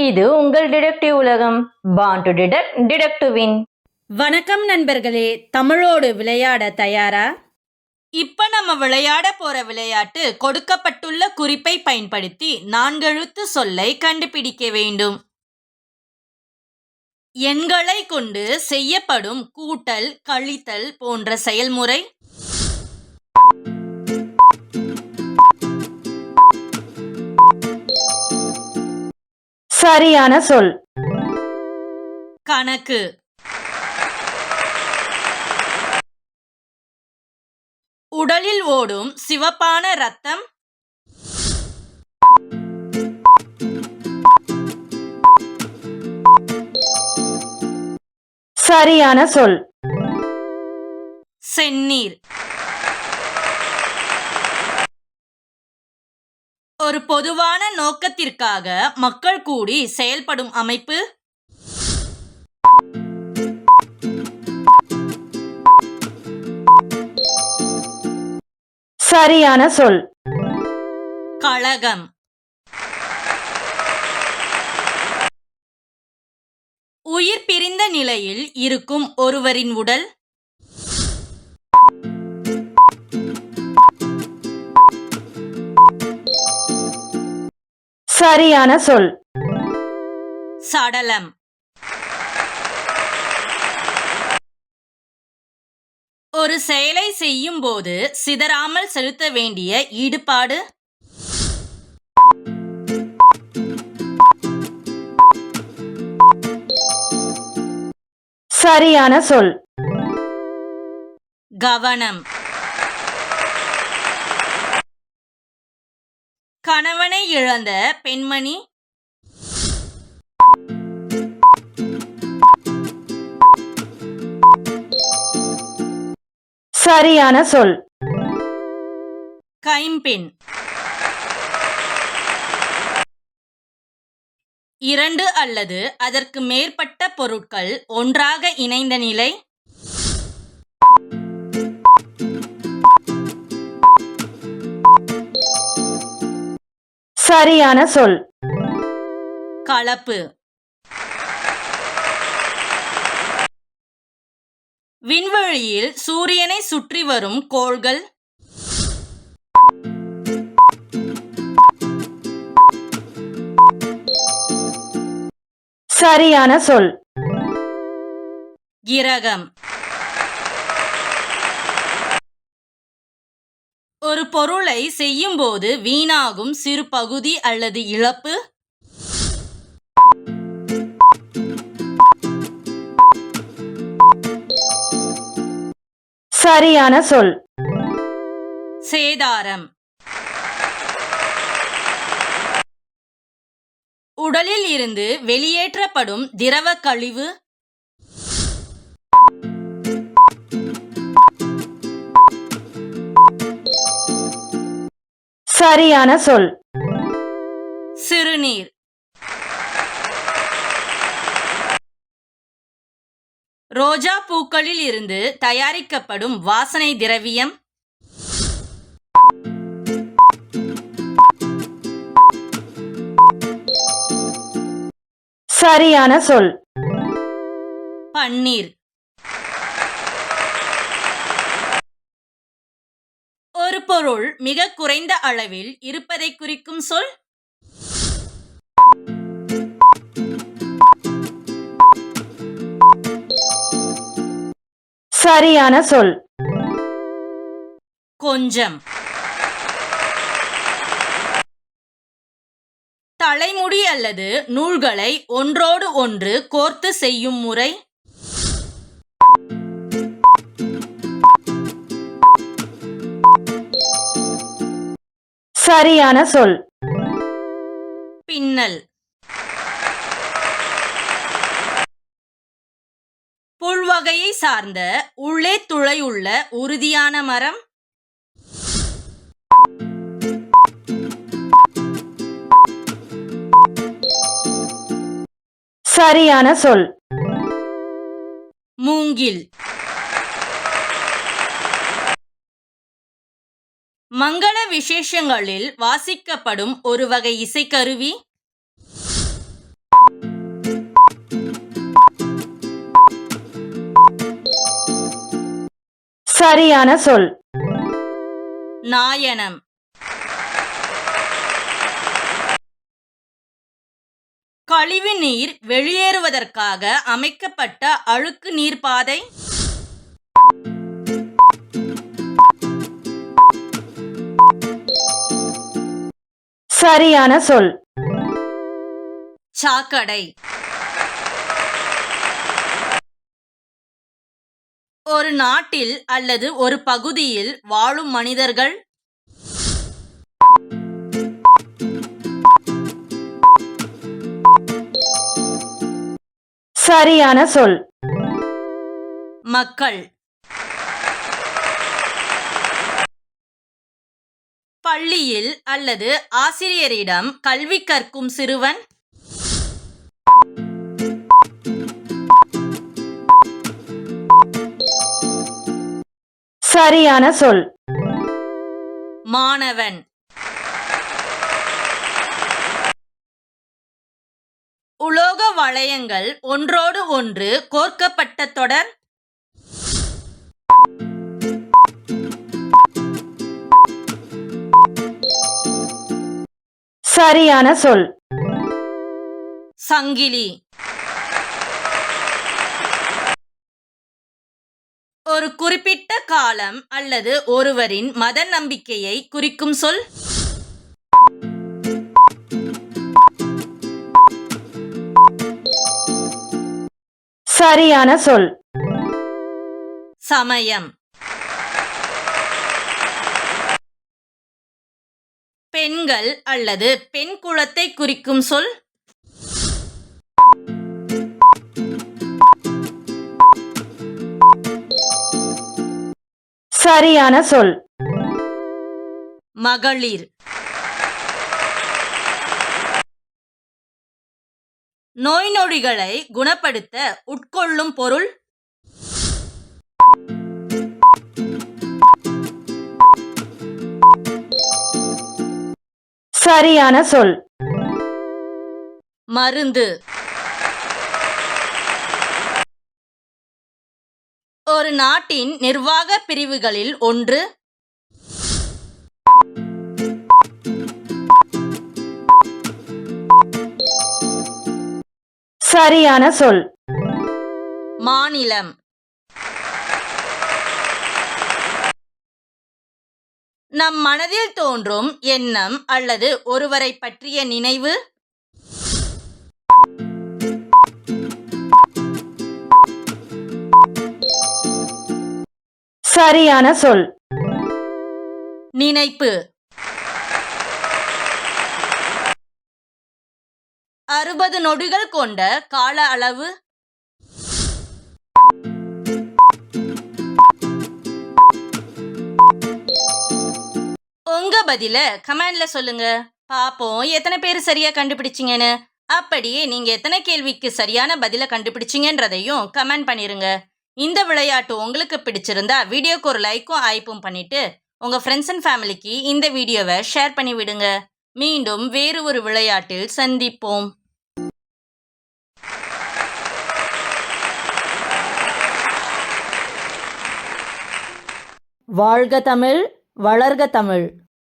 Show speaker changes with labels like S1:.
S1: இது உங்கள் டிடெக்டிவ் உலகம். Born to detect, detect to win.
S2: வணக்கம் நண்பர்களே, தமிழோடு விளையாட தயாரா? இப்ப நம்ம விளையாட போற விளையாட்டு கொடுக்கப்பட்டுள்ள குறிப்பை பயன்படுத்தி 4 எழுத்து சொல்லை கண்டுபிடிக்க வேண்டும். எண்களை கொண்டு செய்யப்படும் கூட்டல், கழித்தல் போன்ற செயல்முறை
S1: சரியான சொல்.
S2: கணக்கு. உடலில் ஓடும் சிவப்பான இரத்தம்
S1: சரியான சொல்.
S2: செந்நீர். ஒரு பொதுவான நோக்கத்திற்காக மக்கள் கூடி செயல்படும் அமைப்பு
S1: சரியான சொல்.
S2: கழகம். உயிர் பிரிந்த நிலையில் இருக்கும் ஒருவரின் உடல்
S1: சரியான சொல்.
S2: சடலம். ஒரு செயலை செய்யும் போது சிதறாமல் செலுத்த வேண்டிய ஈடுபாடு
S1: சரியான சொல்.
S2: கவனம். கணவனை இழந்த பெண்மணி
S1: சரியான சொல்.
S2: கைம்பெண். 2 அல்லது அதற்கு மேற்பட்ட பொருட்கள் ஒன்றாக இணைந்த நிலை
S1: சரியான சொல்.
S2: கலப்பு. விண்வெளியில் சூரியனை சுற்றி வரும் கோள்கள்
S1: சரியான சொல்.
S2: கிரகம். ஒரு பொருளை செய்யும்போது வீணாகும் சிறு பகுதி அல்லது இழப்பு
S1: சரியான சொல்.
S2: சேதாரம். உடலில் இருந்து வெளியேற்றப்படும் திரவ கழிவு
S1: சரியான சொல்.
S2: சிறுநீர். ரோஜா பூக்களில் இருந்து தயாரிக்கப்படும் வாசனை திரவியம்
S1: சரியான சொல்.
S2: பன்னீர். ஒரு பொருள் மிக குறைந்த அளவில் இருப்பதை குறிக்கும் சொல்
S1: சரியான சொல்.
S2: கொஞ்சம். தலைமுடி அல்லது நூல்களை ஒன்றோடு ஒன்று கோர்த்து செய்யும் முறை
S1: சரியான சொல்.
S2: பின்னல். புல்வகையை சார்ந்த உள்ளே துளையுள்ள உறுதியான மரம்
S1: சரியான சொல்.
S2: மூங்கில். மங்கள விசேஷங்களில் வாசிக்கப்படும் ஒரு வகை இசைக்கருவி
S1: சரியான சொல்.
S2: நாயனம். கழிவு நீர் வெளியேறுவதற்காக அமைக்கப்பட்ட அழுக்கு நீர்ப்பாதை.
S1: சரியான சொல்.
S2: சாக்கடை. ஒரு நாட்டில் அல்லது ஒரு பகுதியில் வாழும் மனிதர்கள்.
S1: சரியான சொல்.
S2: மக்கள். பள்ளியில் அல்லது ஆசிரியரிடம் கல்வி கற்கும் சிறுவன்.
S1: சரியான சொல்.
S2: மாணவன். உலோக வளையங்கள் ஒன்றோடு ஒன்று கோர்க்கப்பட்ட தொடர்.
S1: சரியான சொல்.
S2: சங்கிலி. ஒரு குறிப்பிட்ட காலம் அல்லது ஒருவரின் மத நம்பிக்கையை குறிக்கும் சொல்.
S1: சரியான சொல்.
S2: சமயம். பெண்கள் அல்லது பெண் குலத்தை குறிக்கும் சொல்.
S1: சரியான சொல்.
S2: மகளிர். நோய் நொடிகளை குணப்படுத்த உட்கொள்ளும் பொருள்.
S1: சரியான சொல்.
S2: மருந்து. ஒரு நாட்டின் நிர்வாக பிரிவுகளில் ஒன்று.
S1: சரியான சொல்.
S2: மாநிலம். நம் மனதில் தோன்றும் எண்ணம் அல்லது ஒருவரை பற்றிய நினைவு.
S1: சரியான சொல்.
S2: நினைப்பு. 60 நொடிகள் கொண்ட கால அளவு. உங்க பதில கமெண்ட்ல சொல்லுங்க. பாப்போம் எத்தனை பேர் சரியா கண்டுபிடிச்சிங்கன்னு. அப்படியே நீங்க எத்தனை கேள்விக்கு சரியான பதில கண்டுபிடிச்சிங்கன்றதையும் கமெண்ட் பண்ணிருங்க. இந்த விளையாட்டு உங்களுக்கு பிடிச்சிருந்தா வீடியோக்கு ஒரு லைக்கும் ஆய்ப்பும் பண்ணிட்டு உங்க ஃப்ரெண்ட்ஸ் அண்ட் ஃபேமிலிக்கு இந்த வீடியோவை ஷேர் பண்ணி விடுங்க. மீண்டும் வேறு ஒரு விளையாட்டில் சந்திப்போம். வாழ்க தமிழ், வளர்க தமிழ்.